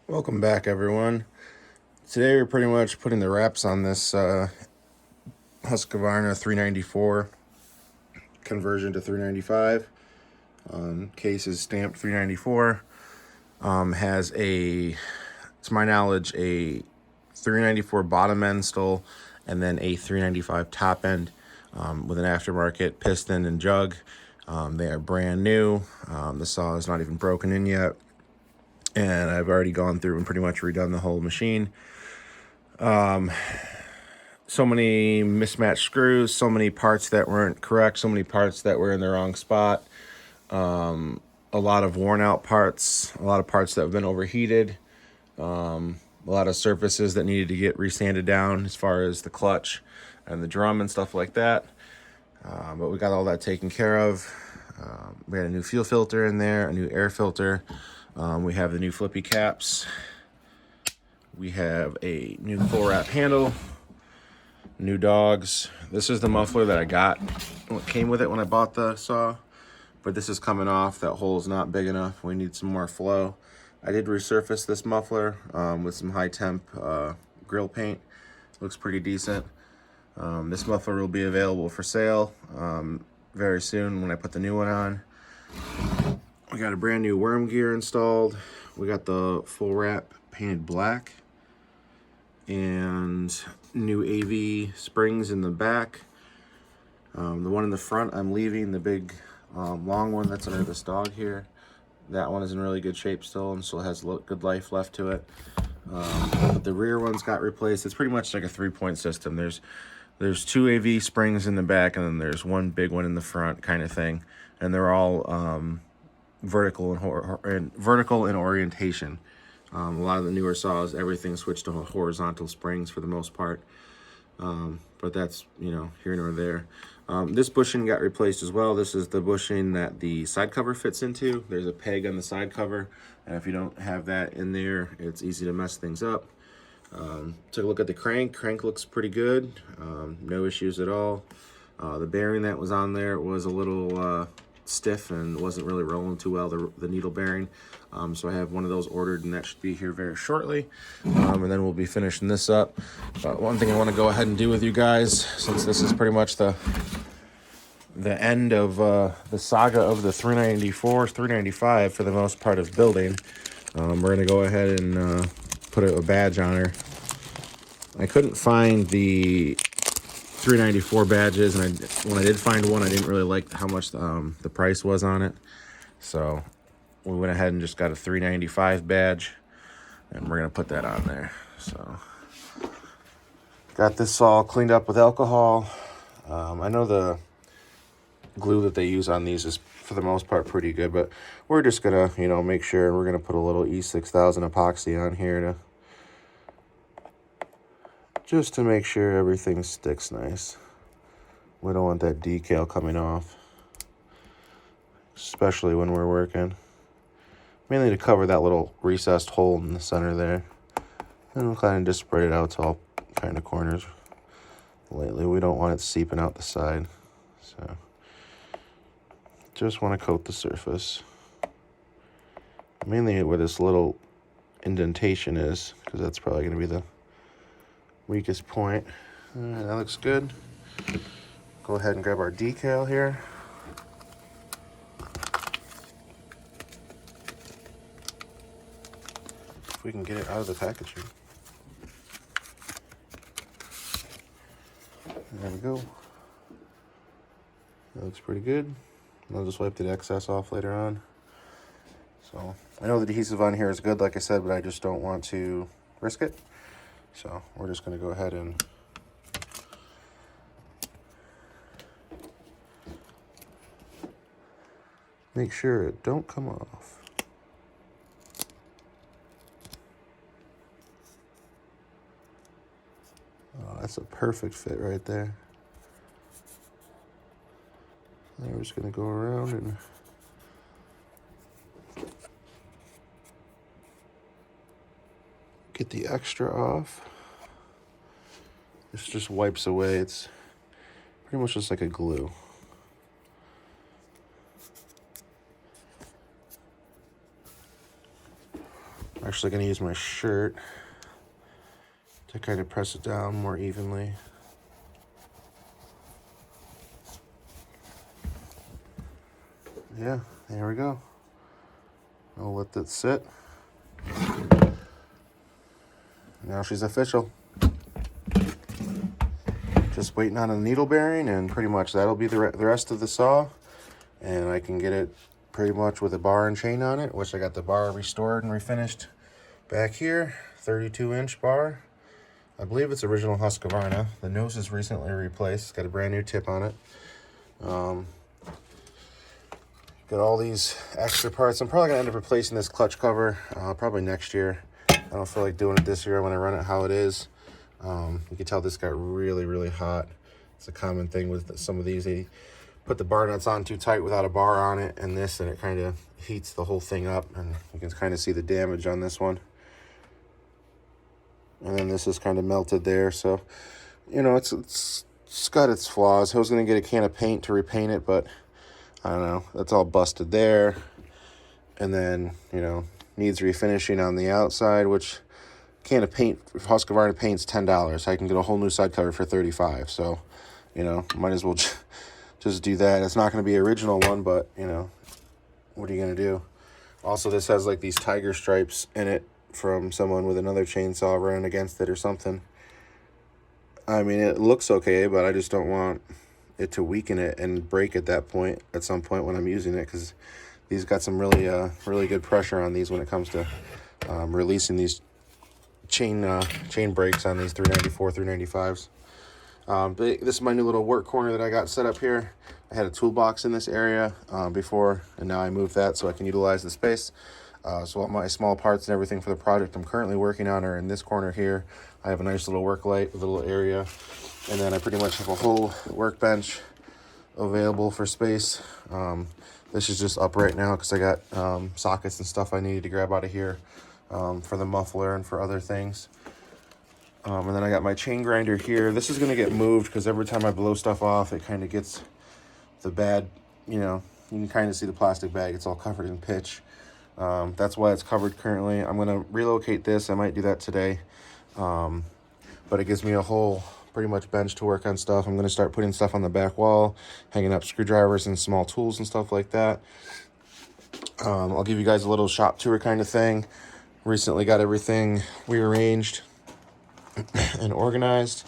Welcome back, everyone. Today we're pretty much putting the wraps on this Husqvarna 394 conversion to 395. Case is stamped 394. Has a, to my knowledge, a 394 bottom end still, and then a 395 top end with an aftermarket piston and jug. They are brand new. The saw is not even broken in yet. And I've already gone through and pretty much redone the whole machine. So many mismatched screws, so many parts that weren't correct, so many parts that were in the wrong spot. A lot of worn out parts, a lot of parts that have been overheated. A lot of surfaces that needed to get resanded down as far as the clutch and the drum and stuff like that. But we got all that taken care of. We had a new fuel filter in there, a new air filter. We have the new flippy caps. We have a new full wrap handle, new dogs. This is the muffler that I got. What came with it when I bought the saw, but this is coming off. That hole is not big enough. We need some more flow. I did resurface this muffler with some high temp grill paint. Looks pretty decent. This muffler will be available for sale very soon when I put the new one on. We got a brand new worm gear installed. We got the full wrap painted black and new AV springs in the back. The one in the front I'm leaving, the big long one that's under this dog here. That one is in really good shape still and still has good life left to it. But the rear one's got replaced. It's pretty much like a 3-point system. There's 2 AV springs in the back and then there's one big one in the front kind of thing. And they're all vertical in orientation. A lot of the newer saws, everything switched to horizontal springs for the most part. But that's, here nor there. This bushing got replaced as well. This is the bushing that the side cover fits into. There's a peg on the side cover, and if you don't have that in there, it's easy to mess things up. Took a look at the crank. Crank looks pretty good. No issues at all. The bearing that was on there was a little stiff and wasn't really rolling too well, the needle bearing. So I have one of those ordered, and that should be here very shortly. And then we'll be finishing this up. But one thing I want to go ahead and do with you guys, since this is pretty much the end of the saga of the 394, 395 for the most part of building, we're going to go ahead and put a badge on her. I couldn't find the 394 badges, and when I did find one, I didn't really like how much the price was on it. So we went ahead and just got a 395 badge, and we're going to put that on there. So got this all cleaned up with alcohol. I know the glue that they use on these is for the most part pretty good, but we're just going to, make sure. We're going to put a little E6000 epoxy on here just to make sure everything sticks nice. We don't want that decal coming off, especially when we're working. Mainly to cover that little recessed hole in the center there. And we'll kind of just spread it out to all kind of corners. Lately, we don't want it seeping out the side. So, just want to coat the surface. Mainly where this little indentation is, because that's probably going to be the weakest point. All right, that looks good. Go ahead and grab our decal here. If we can get it out of the packaging. There we go. That looks pretty good. I'll just wipe the excess off later on. So I know the adhesive on here is good, like I said, but I just don't want to risk it. So we're just going to go ahead and make sure it don't come off. Oh, that's a perfect fit right there. Now we're just going to go around and get the extra off. This just wipes away. It's pretty much just like a glue. actually going to use my shirt to kind of press it down more evenly. Yeah, there we go. I'll let that sit. Now she's official. Just waiting on a needle bearing, and pretty much that'll be the rest of the saw. And I can get it pretty much with a bar and chain on it, which I got the bar restored and refinished back here. 32-inch bar. I believe it's original Husqvarna. The nose is recently replaced. It's got a brand new tip on it. Got all these extra parts. I'm probably going to end up replacing this clutch cover probably next year. I don't feel like doing it this year. I want to run it how it is. You can tell this got really, really hot. It's a common thing with some of these. They put the bar nuts on too tight without a bar on it, and it kind of heats the whole thing up, and you can kind of see the damage on this one. And then this is kind of melted there, so you know it's got its flaws. I was going to get a can of paint to repaint it, but I don't know. That's all busted there, and then you know needs refinishing on the outside, which can of paint, Husqvarna paint's $10. I can get a whole new side cover for $35. So, you know, might as well just do that. It's not going to be an original one, but you know, what are you going to do? Also, this has like these tiger stripes in it from someone with another chainsaw running against it or something. I mean, it looks okay, but I just don't want it to weaken it and break at some point when I'm using it, because these got some really good pressure on these when it comes to releasing these chain brakes on these 394 395s. But this is my new little work corner that I got set up here. I had a toolbox in this area before, and now I moved that so I can utilize the space. So all my small parts and everything for the project I'm currently working on are in this corner here. I have a nice little work light with a little area, and then I pretty much have a whole workbench available for space. This is just up right now because I got sockets and stuff I needed to grab out of here for the muffler and for other things. And then I got my chain grinder here. This is going to get moved because every time I blow stuff off, it kind of gets the bad, you know, you can kind of see the plastic bag. It's all covered in pitch. That's why it's covered currently. I'm going to relocate this. I might do that today. But it gives me a whole pretty much bench to work on stuff. I'm going to start putting stuff on the back wall, hanging up screwdrivers and small tools and stuff like that. I'll give you guys a little shop tour kind of thing. Recently got everything rearranged and organized.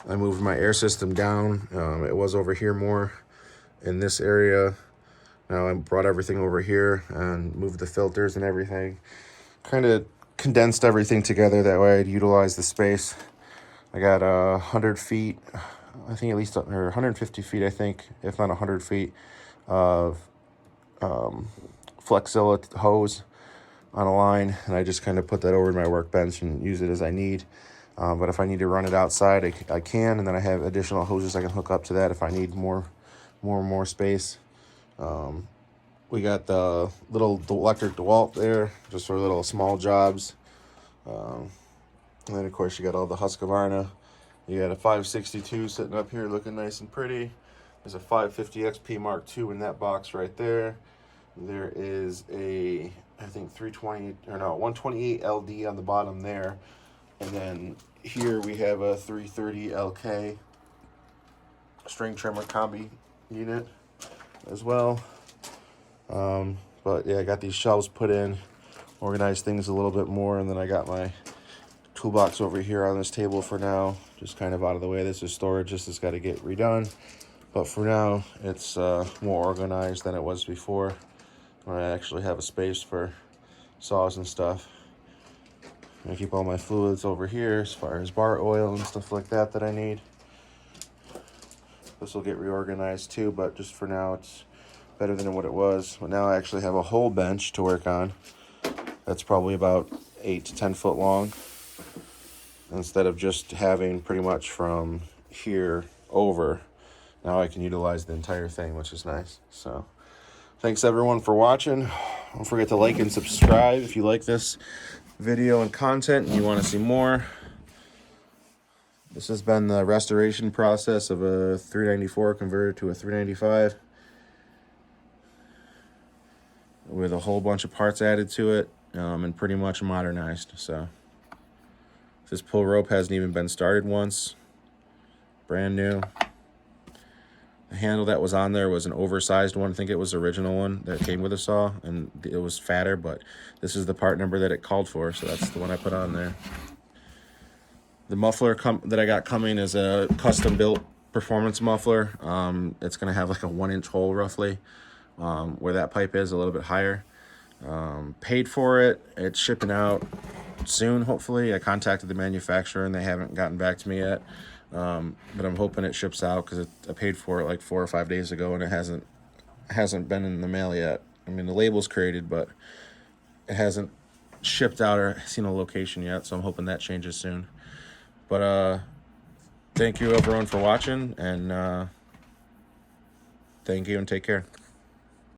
I moved my air system down. It was over here more in this area. Now I brought everything over here and moved the filters and everything. Kind of condensed everything together, that way I'd utilize the space. I got 100 feet, I think at least, or 150 feet, I think, if not 100 feet of Flexzilla hose on a line, and I just kind of put that over my workbench and use it as I need. But if I need to run it outside, I can, and then I have additional hoses I can hook up to that if I need more space. We got the little electric DeWalt there, just for little small jobs. And then, of course, you got all the Husqvarna. You got a 562 sitting up here looking nice and pretty. There's a 550 XP Mark II in that box right there. There is a, I think, 128 LD on the bottom there. And then here we have a 330 LK string trimmer combi unit as well. But yeah, I got these shelves put in, organized things a little bit more, and then I got my toolbox over here on this table for now, just kind of out of the way. This is storage. This has got to get redone, but for now it's more organized than it was before, where I actually have a space for saws and stuff. I keep all my fluids over here as far as bar oil and stuff like that I need. This will get reorganized too, but just for now it's better than what it was. But now I actually have a whole bench to work on that's probably about 8 to 10 foot long, instead of just having pretty much from here over. Now I can utilize the entire thing, which is nice. So thanks everyone for watching. Don't forget to like and subscribe if you like this video and content and you want to see more. This has been the restoration process of a 394 converted to a 395. with a whole bunch of parts added to it, and pretty much modernized. So this pull rope hasn't even been started once. Brand new. The handle that was on there was an oversized one. I think it was the original one that came with the saw, and it was fatter, but this is the part number that it called for, so that's the one I put on there. The muffler that I got coming is a custom built performance muffler. It's going to have like a 1-inch hole roughly, where that pipe is, a little bit higher. Paid for it. It's shipping out soon, hopefully. I contacted the manufacturer and they haven't gotten back to me yet. But I'm hoping it ships out because I paid for it like 4 or 5 days ago and it hasn't been in the mail yet. I mean, the label's created, but it hasn't shipped out or seen a location yet, so I'm hoping that changes soon. But thank you everyone for watching, and thank you and take care.